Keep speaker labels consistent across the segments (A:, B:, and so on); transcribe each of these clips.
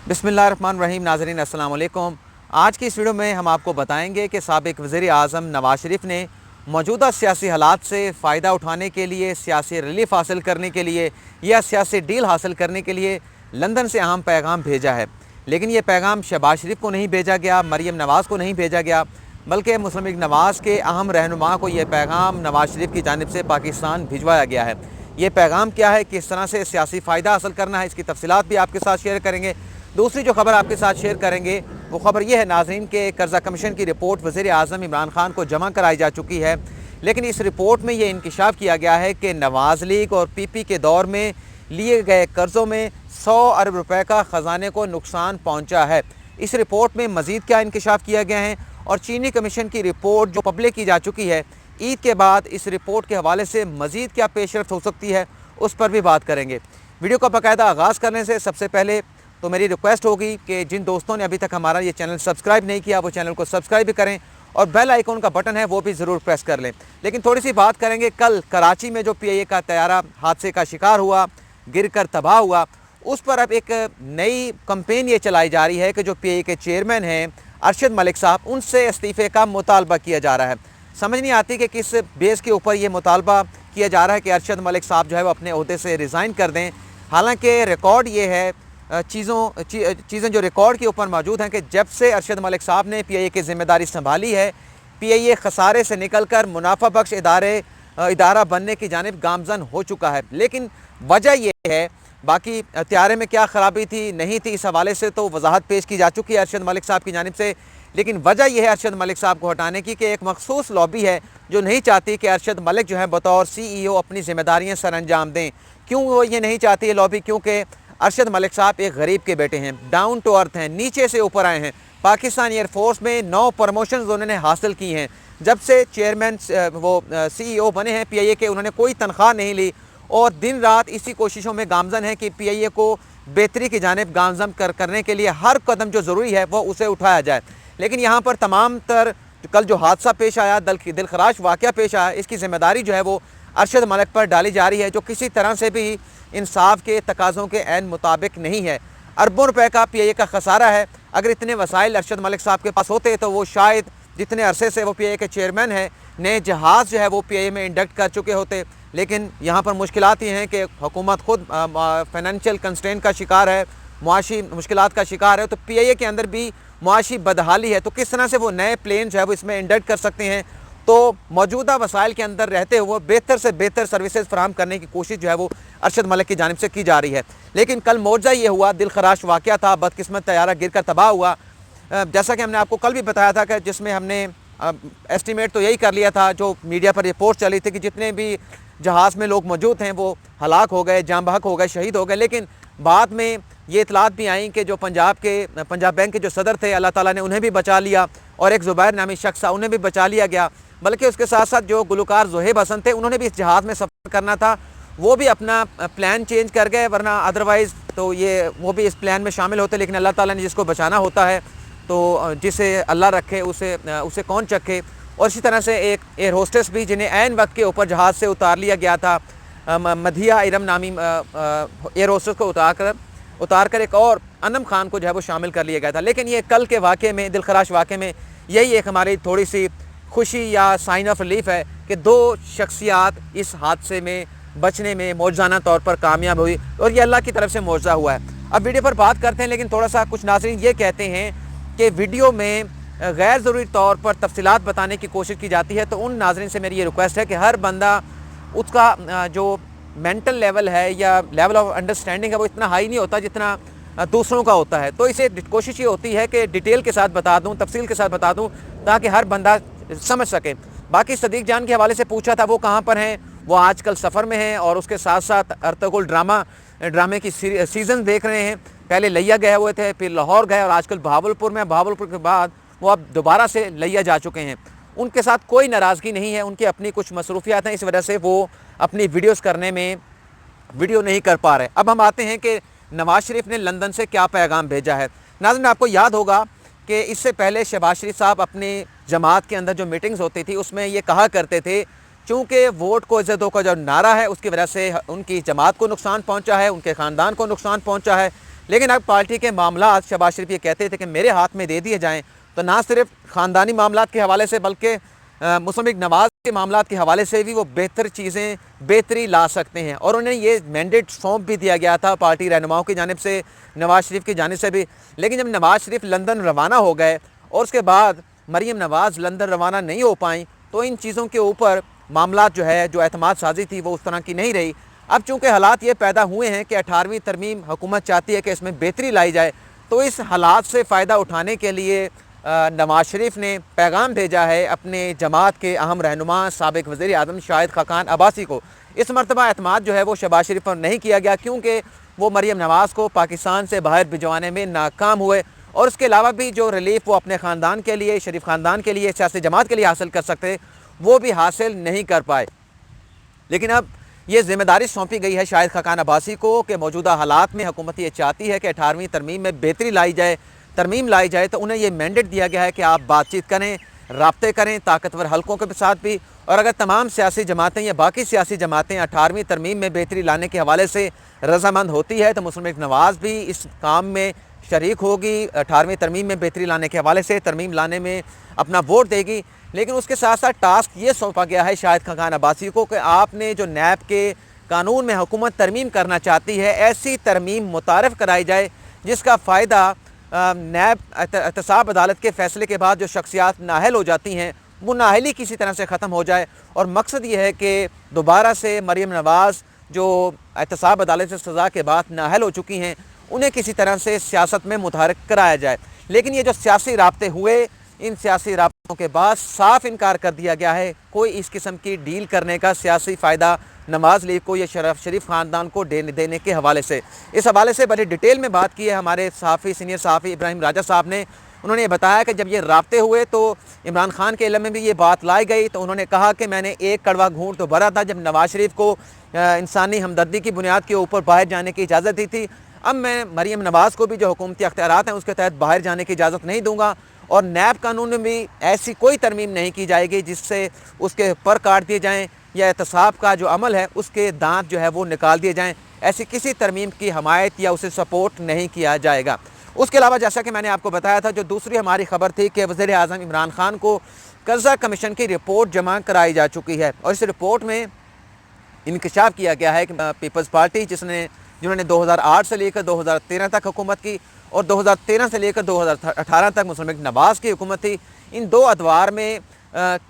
A: बिस्मिल्लाहिर्रहमानिर्रहीम। नाज़रीन अस्सलाम वालेकुम। आज की इस वीडियो में हम आपको बताएंगे कि साबिक़ वज़ीर आज़म नवाज़ शरीफ ने मौजूदा सियासी हालात से फ़ायदा उठाने के लिए, सियासी रिलीफ हासिल करने के लिए या सियासी डील हासिल करने के लिए लंदन से अहम पैगाम भेजा है। लेकिन ये पैगाम शहबाज शरीफ को नहीं भेजा गया, मरीम नवाज़ को नहीं भेजा गया, बल्कि मुस्लिम लीग नवाज़ के अहम रहनुमा को यह पैगाम नवाज़ शरीफ की जानिब से पाकिस्तान भिजवाया गया है। ये पैगाम क्या है, किस तरह से सियासी फ़ायदा हासिल करना है, इसकी तफसीलात भी आपके साथ शेयर करेंगे। दूसरी जो खबर आपके साथ शेयर करेंगे वो खबर ये है नाज़रीन के कर्जा कमीशन की रिपोर्ट वज़ीर आज़म इमरान खान को जमा कराई जा चुकी है। लेकिन इस रिपोर्ट में ये इंकिशाफ किया गया है कि नवाज़ लीग और पीपी के दौर में लिए गए कर्ज़ों में 100 अरब रुपए का ख़जाने को नुकसान पहुँचा है। इस रिपोर्ट में मज़ीद क्या इंकिशाफ किया गया है और चीनी कमीशन की रिपोर्ट जो पब्लिक की जा चुकी है, ईद के बाद इस रिपोर्ट के हवाले से मज़ीद क्या पेशरफ्त हो सकती है, उस पर भी बात करेंगे। वीडियो का बाकायदा आगाज़ करने से सबसे पहले तो मेरी रिक्वेस्ट होगी कि जिन दोस्तों ने अभी तक हमारा ये चैनल सब्सक्राइब नहीं किया वो चैनल को सब्सक्राइब भी करें और बेल आइकॉन का बटन है वो भी ज़रूर प्रेस कर लें। लेकिन थोड़ी सी बात करेंगे, कल कराची में जो PIA का तैयारा हादसे का शिकार हुआ, गिर कर तबाह हुआ, उस पर अब एक नई कंपेन ये चलाई जा रही है कि जो PIA के चेयरमैन हैं अरशद मलिक साहब, उनसे इस्तीफ़े का मुतालबा किया जा रहा है। समझ नहीं आती कि किस बेस के ऊपर ये मुतालबा किया जा रहा है कि अरशद मलिक साहब जो है वो अपने ओहदे से रिज़ाइन कर दें। हालांकि रिकॉर्ड ये है, चीज़ें जो रिकॉर्ड के ऊपर मौजूद हैं कि जब से अरशद मलिक साहब ने PIA की ज़िम्मेदारी संभाली है, PIA खसारे से निकलकर मुनाफा बख्श इदारा बनने की जानिब गामज़न हो चुका है। लेकिन वजह यह है, बाकी तैयारे में क्या ख़राबी थी नहीं थी इस हवाले से तो वजाहत पेश की जा चुकी है अरशद मलिक साहब की जानिब से। लेकिन वजह यह है अरशद मलिक साहब को हटाने की कि एक मखसूस लॉबी है जो नहीं चाहती कि अरशद मलिक जो है बतौर CEO अपनी ज़िम्मेदारियाँ सर अंजाम दें। क्यों वो ये नहीं चाहती है लॉबी? क्योंकि अरशद मलिक साहब एक गरीब के बेटे हैं, डाउन टू अर्थ हैं, नीचे से ऊपर आए हैं। पाकिस्तान एयरफोर्स में 9 प्रमोशंस उन्होंने हासिल की हैं। जब से चेयरमैन CEO बने हैं PIA के, उन्होंने कोई तनख्वाह नहीं ली और दिन रात इसी कोशिशों में गामज़न है कि PIA को बेहतरी की जानिब गामज़न करने के लिए हर कदम जो ज़रूरी है वो उसे उठाया जाए। लेकिन यहाँ पर तमाम तर कल जो हादसा पेश आया, दिलखराश वाक़या पेश आया, इसकी ज़िम्मेदारी जो है वो अरशद मलिक पर डाली जा रही है, जो किसी तरह से भी इंसाफ के तकाज़ों के ऐन मुताबिक नहीं है। अरबों रुपए का PIA का खसारा है। अगर इतने वसाइल अरशद मलिक साहब के पास होते तो वो शायद जितने अरसे से वो PIA के चेयरमैन हैं, नए जहाज़ जो है वो PIA में इंडक्ट कर चुके होते। लेकिन यहाँ पर मुश्किलात ये हैं कि हुकूमत खुद फाइनेंशियल कंस्ट्रेंट का शिकार है, मुआशी मुश्किलात का शिकार है, तो PIA के अंदर भी मुआशी बदहाली है। तो किस तरह से वो नए प्लेन जो है वो इसमें इंडक्ट कर सकते हैं? तो मौजूदा वसाइल के अंदर रहते हुए बेहतर से बेहतर सर्विसेज फराहम करने की कोशिश जो है वो अरशद मलिक की जानिब से की जा रही है। लेकिन कल मौजा ये हुआ, दिलखराश वाक़या था, बदकिस्मत तैयारा गिर कर तबाह हुआ। जैसा कि हमने आपको कल भी बताया था कि जिसमें हमने एस्टिमेट तो यही कर लिया था, जो मीडिया पर रिपोर्ट चली थी कि जितने भी जहाज़ में लोग मौजूद हैं वो हलाक हो गए, जाम बहक हो गए, शहीद हो गए। लेकिन बाद में ये इतलात भी आई कि जो पंजाब बैंक के जो सदर थे, अल्लाह ताला ने उन्हें भी बचा लिया और एक ज़ुबैर नामी शख्स था, उन्हें भी बचा लिया गया। बल्कि उसके साथ साथ जो गुलकार ज़ोहेब हसन थे, उन्होंने भी इस जहाज़ में सफ़र करना था, वो भी अपना प्लान चेंज कर गए, वरना अदरवाइज़ तो वो भी इस प्लान में शामिल होते। लेकिन अल्लाह ताला ने जिसको बचाना होता है तो जिसे अल्लाह रखे उसे कौन चखे। और इसी तरह से एक एयर होस्टेस भी जिन्हें ऐन वक्त के ऊपर जहाज़ से उतार लिया गया था, मधिया इरम नामी एयर होस्टेस को उतार कर एक और अनम खान को जो है वो शामिल कर लिया गया था। लेकिन ये कल के वाक़े में, दिलखराश वाक़े में, यही एक हमारी थोड़ी सी खुशी या साइन ऑफ रिलीफ है कि 2 शख्सियात इस हादसे में बचने में मौजज़ाना तौर पर कामयाब हुई और ये अल्लाह की तरफ से मौजज़ा हुआ है। अब वीडियो पर बात करते हैं, लेकिन थोड़ा सा कुछ नाज़रीन ये कहते हैं कि वीडियो में गैर ज़रूरी तौर पर तफसीलात बताने की कोशिश की जाती है। तो उन नाज़रीन से मेरी ये रिक्वेस्ट है कि हर बंदा उसका जो मेंटल लेवल है या लेवल ऑफ अंडरस्टैंडिंग है वो इतना हाई नहीं होता जितना दूसरों का होता है। तो इसे कोशिश ये होती है कि डिटेल के साथ बता दूं, तफसील के साथ बता दूं, ताकि हर बंदा समझ सके। बाकी सदीक जान के हवाले से पूछा था, वो कहाँ पर हैं? वो आजकल सफ़र में हैं और उसके साथ साथ अर्तुगरुल ड्रामे की सीज़न देख रहे हैं। पहले लिया गए हुए थे, फिर लाहौर गए और आजकल बहावलपुर में, बहावलपुर के बाद वो अब दोबारा से लिया जा चुके हैं। उनके साथ कोई नाराज़गी नहीं है, उनकी अपनी कुछ मसरूफियात हैं, इस वजह से वो अपनी वीडियोस करने में वीडियो नहीं कर पा रहे। अब हम आते हैं कि नवाज़ शरीफ ने लंदन से क्या पैगाम भेजा है। नाज़रीन, आपको याद होगा कि इससे पहले शहबाज शरीफ साहब अपनी जमात के अंदर जो मीटिंग्स होती थी उसमें ये कहा करते थे चूँकि वोट को इज़्ज़त दो का जो नारा है उसकी वजह से उनकी जमात को नुकसान पहुँचा है, उनके ख़ानदान को नुकसान पहुँचा है, لیکن اب پارٹی کے معاملات شہباز شریف یہ کہتے تھے کہ میرے ہاتھ میں دے دیے جائیں تو نہ صرف خاندانی معاملات کے حوالے سے بلکہ مسلم لیگ نواز کے معاملات کے حوالے سے بھی وہ بہتر چیزیں بہتری لا سکتے ہیں، اور انہیں یہ مینڈیٹ سونپ بھی دیا گیا تھا پارٹی رہنماؤں کی جانب سے، نواز شریف کی جانب سے بھی۔ لیکن جب نواز شریف لندن روانہ ہو گئے اور اس کے بعد مریم نواز لندن روانہ نہیں ہو پائیں تو ان چیزوں کے اوپر معاملات جو اعتماد سازی تھی وہ اس طرح کی نہیں رہی۔ اب چونکہ حالات یہ پیدا ہوئے ہیں کہ 18ویں ترمیم حکومت چاہتی ہے کہ اس میں بہتری لائی جائے، تو اس حالات سے فائدہ اٹھانے کے لیے نواز شریف نے پیغام بھیجا ہے اپنے جماعت کے اہم رہنما سابق وزیر اعظم شاہد خاقان عباسی کو۔ اس مرتبہ اعتماد وہ شہباز شریف پر نہیں کیا گیا کیونکہ وہ مریم نواز کو پاکستان سے باہر بھجوانے میں ناکام ہوئے، اور اس کے علاوہ بھی جو ریلیف وہ اپنے خاندان کے لیے، شریف خاندان کے لیے، سیاسی جماعت کے لیے حاصل کر سکتے وہ بھی حاصل نہیں کر پائے۔ لیکن اب یہ ذمہ داری سونپی گئی ہے شاہد خاقان عباسی کو کہ موجودہ حالات میں حکومت یہ چاہتی ہے کہ 18ویں ترمیم میں بہتری لائی جائے، ترمیم لائی جائے، تو انہیں یہ مینڈیٹ دیا گیا ہے کہ آپ بات چیت کریں، رابطے کریں طاقتور حلقوں کے ساتھ بھی، اور اگر تمام سیاسی جماعتیں یا باقی سیاسی جماعتیں 18ویں ترمیم میں بہتری لانے کے حوالے سے رضامند ہوتی ہے تو مسلم لیگ نواز بھی اس کام میں شریک ہوگی، 18ویں ترمیم میں بہتری لانے کے حوالے سے ترمیم لانے میں اپنا ووٹ دے گی۔ لیکن اس کے ساتھ ساتھ ٹاسک یہ سونپا گیا ہے شاہد خاقان عباسی کو کہ آپ نے جو نیب کے قانون میں حکومت ترمیم کرنا چاہتی ہے، ایسی ترمیم متعارف کرائی جائے جس کا فائدہ نیب احتساب عدالت کے فیصلے کے بعد جو شخصیات نااہل ہو جاتی ہیں وہ نااہلی کسی طرح سے ختم ہو جائے، اور مقصد یہ ہے کہ دوبارہ سے مریم نواز جو احتساب عدالت سے سزا کے بعد نااہل ہو چکی ہیں انہیں کسی طرح سے سیاست میں متحرک کرایا جائے۔ لیکن یہ جو سیاسی رابطے ہوئے، ان سیاسی رابطوں کے بعد صاف انکار کر دیا گیا ہے کوئی اس قسم کی ڈیل کرنے کا سیاسی فائدہ نواز لیگ کو یا شریف خاندان کو دینے کے حوالے سے۔ اس حوالے سے بڑی ڈیٹیل میں بات کی ہے ہمارے صحافی، سینئر صحافی ابراہیم راجہ صاحب نے۔ انہوں نے یہ بتایا کہ جب یہ رابطے ہوئے تو عمران خان کے علم میں بھی یہ بات لائی گئی تو انہوں نے کہا کہ میں نے ایک کڑوا گھونٹ تو بھرا تھا جب نواز شریف کو انسانی ہمدردی کی بنیاد کے اوپر باہر جانے کی اجازت دی تھی، اب میں مریم نواز کو بھی جو حکومتی اختیارات ہیں اس کے تحت باہر جانے کی اجازت نہیں دوں گا، اور نیب قانون میں بھی ایسی کوئی ترمیم نہیں کی جائے گی جس سے اس کے پر کاٹ دیے جائیں یا احتساب کا جو عمل ہے اس کے دانت وہ نکال دیے جائیں۔ ایسی کسی ترمیم کی حمایت یا اسے سپورٹ نہیں کیا جائے گا۔ اس کے علاوہ جیسا کہ میں نے آپ کو بتایا تھا، جو دوسری ہماری خبر تھی کہ وزیر اعظم عمران خان کو قرضہ کمیشن کی رپورٹ جمع کرائی جا چکی ہے، اور اس رپورٹ میں انکشاف کیا گیا ہے کہ پیپلز پارٹی جنہوں نے 2008 سے لے کر 2013 تک حکومت کی اور 2013 سے لے کر 2018 تک مسلم لیگ نواز کی حکومت تھی، ان دو ادوار میں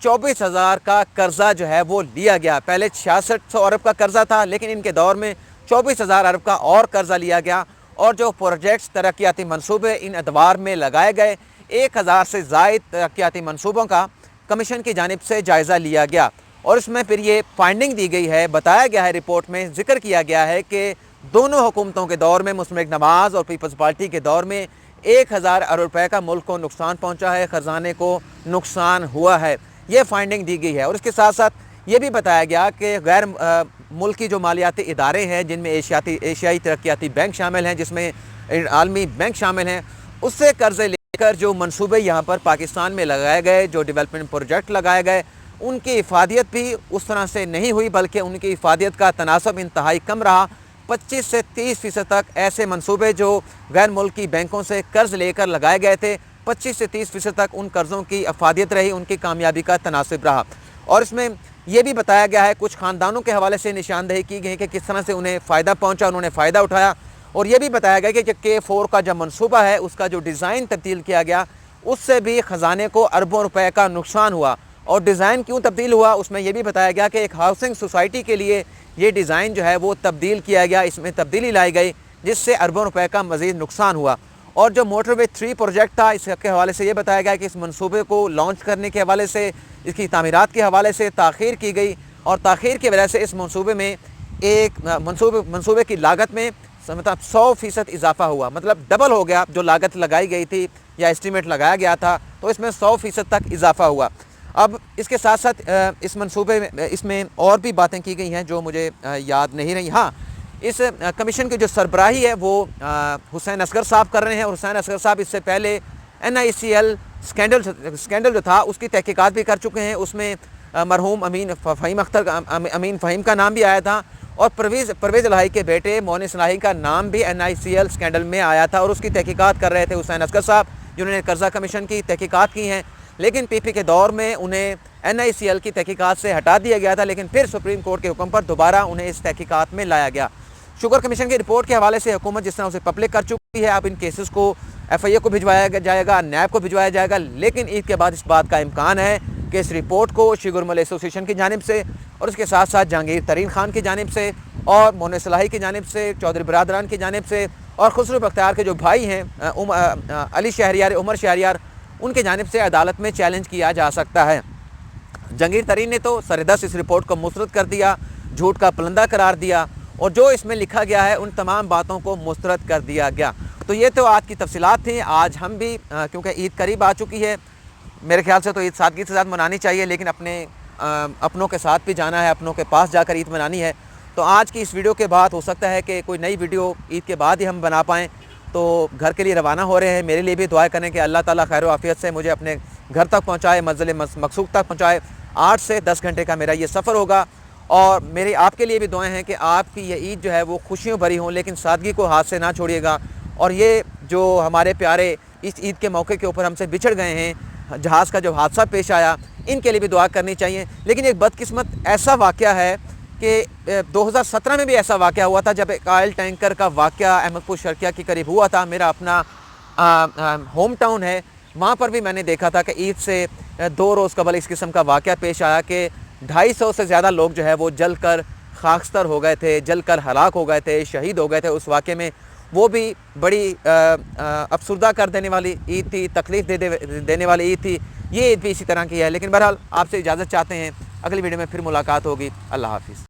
A: 24,000 کا قرضہ وہ لیا گیا۔ پہلے 6600 ارب کا قرضہ تھا، لیکن ان کے دور میں 24,000 ارب کا اور قرضہ لیا گیا، اور جو پروجیکٹس ترقیاتی منصوبے ان ادوار میں لگائے گئے، 1000 سے زائد ترقیاتی منصوبوں کا کمیشن کی جانب سے جائزہ لیا گیا، اور اس میں پھر یہ فائنڈنگ دی گئی ہے، بتایا گیا ہے، رپورٹ میں ذکر کیا گیا ہے کہ دونوں حکومتوں کے دور میں مسلم لیگ نواز اور پیپلز پارٹی کے دور میں 1000 ارب روپے کا ملک کو نقصان پہنچا ہے، خزانے کو نقصان ہوا ہے، یہ فائنڈنگ دی گئی ہے۔ اور اس کے ساتھ ساتھ یہ بھی بتایا گیا کہ غیر ملکی جو مالیاتی ادارے ہیں جن میں ایشیائی ترقیاتی بینک شامل ہیں، جس میں عالمی بینک شامل ہیں، اس سے قرضے لے کر جو منصوبے یہاں پر پاکستان میں لگائے گئے، جو ڈیولپمنٹ پروجیکٹ لگائے گئے، ان کی افادیت بھی اس طرح سے نہیں ہوئی، بلکہ ان کی افادیت کا تناسب انتہائی کم رہا۔ 25 سے 30% تک ایسے منصوبے جو غیر ملکی بینکوں سے قرض لے کر لگائے گئے تھے، 25 سے 30% تک ان قرضوں کی افادیت رہی، ان کی کامیابی کا تناسب رہا۔ اور اس میں یہ بھی بتایا گیا ہے، کچھ خاندانوں کے حوالے سے نشاندہی کی گئی کہ کس طرح سے انہیں فائدہ پہنچا، انہوں نے فائدہ اٹھایا، اور یہ بھی بتایا گیا کہ K4 کا جو منصوبہ ہے اس کا جو ڈیزائن تبدیل کیا گیا اس سے بھی خزانے کو اربوں روپے کا نقصان ہوا۔ اور ڈیزائن کیوں تبدیل ہوا، اس میں یہ بھی بتایا گیا کہ ایک ہاؤسنگ سوسائٹی کے لیے یہ ڈیزائن وہ تبدیل کیا گیا، اس میں تبدیلی لائی گئی جس سے اربوں روپے کا مزید نقصان ہوا۔ اور جو موٹر وے 3 پروجیکٹ تھا، اس کے حوالے سے یہ بتایا گیا کہ اس منصوبے کو لانچ کرنے کے حوالے سے، اس کی تعمیرات کے حوالے سے تاخیر کی گئی، اور تاخیر کی وجہ سے اس منصوبے میں منصوبے کی لاگت میں 100% اضافہ ہوا، مطلب ڈبل ہو گیا جو لاگت لگائی گئی تھی یا اسٹیمیٹ لگایا گیا تھا، تو اس میں 100% تک اضافہ ہوا۔ اب اس کے ساتھ ساتھ اس منصوبے میں اس میں اور بھی باتیں کی گئی ہیں جو مجھے یاد نہیں رہی۔ ہاں، اس کمیشن کی جو سربراہی ہے وہ حسین اصغر صاحب کر رہے ہیں، اور حسین اصغر صاحب اس سے پہلے NICL اسکینڈل جو تھا اس کی تحقیقات بھی کر چکے ہیں، اس میں मरहूम अमीन फ़हीम का नाम भी आया था, और परवेज़ इलाही के बेटे मोनिस इलाही का नाम भी NICL स्कैंडल में आया था, और उसकी तहकीकात कर रहे थे हुसैन असगर साहब, जिन्होंने कर्जा कमीशन की तहकीकात की हैं। लेकिन PP के दौर में उन्हें NICL की तहकीकात से हटा दिया गया था, लेकिन फिर सुप्रीम कोर्ट के हुक्म पर दोबारा उन्हें इस तहकीकात में लाया गया। शुगर कमीशन की रिपोर्ट के हवाले से हुकूमत जिस तरह उसे पब्लिक कर चुकी है, अब इन केसेस को FIA को भिजवाया जाएगा, NAB को भिजवाया जाएगा, लेकिन ईद के बाद इस बात का इम्कान है कि इस रिपोर्ट को शिगुरमल एसोसिएशन की जानिब से, और उसके साथ साथ जहांगीर तरीन खान की जानिब से, और मोनिस इलाही की जानिब से, चौधरी बरादरान की जानिब से, और खुसरो बख्तियार के जो भाई हैं अली शहरियार, उमर शहरियार, उनके जानिब से अदालत में चैलेंज किया जा सकता है। जहांगीर तरीन ने तो सरदस इस रिपोर्ट को मुस्तरद कर दिया, झूठ का पलंदा करार दिया, और जो इसमें लिखा गया है उन तमाम बातों को मुस्तरद कर दिया गया। तो ये तो आज की तफसीलात थी। आज हम भी क्योंकि ईद करीब आ चुकी है, मेरे ख्याल से तो ईद सादगी के साथ मनानी चाहिए, लेकिन अपनों के साथ भी जाना है, अपनों के पास जाकर ईद मनानी है। तो आज की इस वीडियो के बाद हो सकता है कि कोई नई वीडियो ईद के बाद ही हम बना पाएँ। तो घर के लिए रवाना हो रहे हैं, मेरे लिए भी दुआ करें कि अल्लाह ताला खैर आफियत से मुझे अपने घर तक पहुँचाए, मंज़िल मकसूद तक पहुँचाए। 8 से 10 घंटे का मेरा ये सफ़र होगा, और मेरी आपके लिए भी दुआएं हैं कि आपकी ये ईद जो है वो खुशियों भरी हों, लेकिन सादगी को हाथ से ना छोड़िएगा। और ये जो हमारे प्यारे इस ईद के मौके के ऊपर हमसे बिछड़ गए हैं, जहाज़ का जो हादसा पेश आया, इनके लिए भी दुआ करनी चाहिए। लेकिन एक बदकिस्मत ऐसा वाक़या है कि 2017 में भी ऐसा वाक़या हुआ था, जब एक ऑयल टैंकर का वाक़या अहमदपुर शर्किया के करीब हुआ था। मेरा अपना होम टाउन है, वहाँ पर भी मैंने देखा था कि ईद से 2 रोज़ कबल इस किस्म का वाक़या पेश आया कि 250 से ज़्यादा लोग जो है वो जल कर खाकस्तर हो गए थे, जल कर हलाक हो गए थे, शहीद हो गए थे उस वाक़े में। वो भी बड़ी अफसुर्दा कर देने वाली ईद थी, तकलीफ़ देने वाली ईद थी। ये ईद भी इसी तरह की है। लेकिन बहरहाल आपसे इजाज़त चाहते हैं, अगली वीडियो में फिर मुलाकात होगी। अल्लाह हाफ़िज़।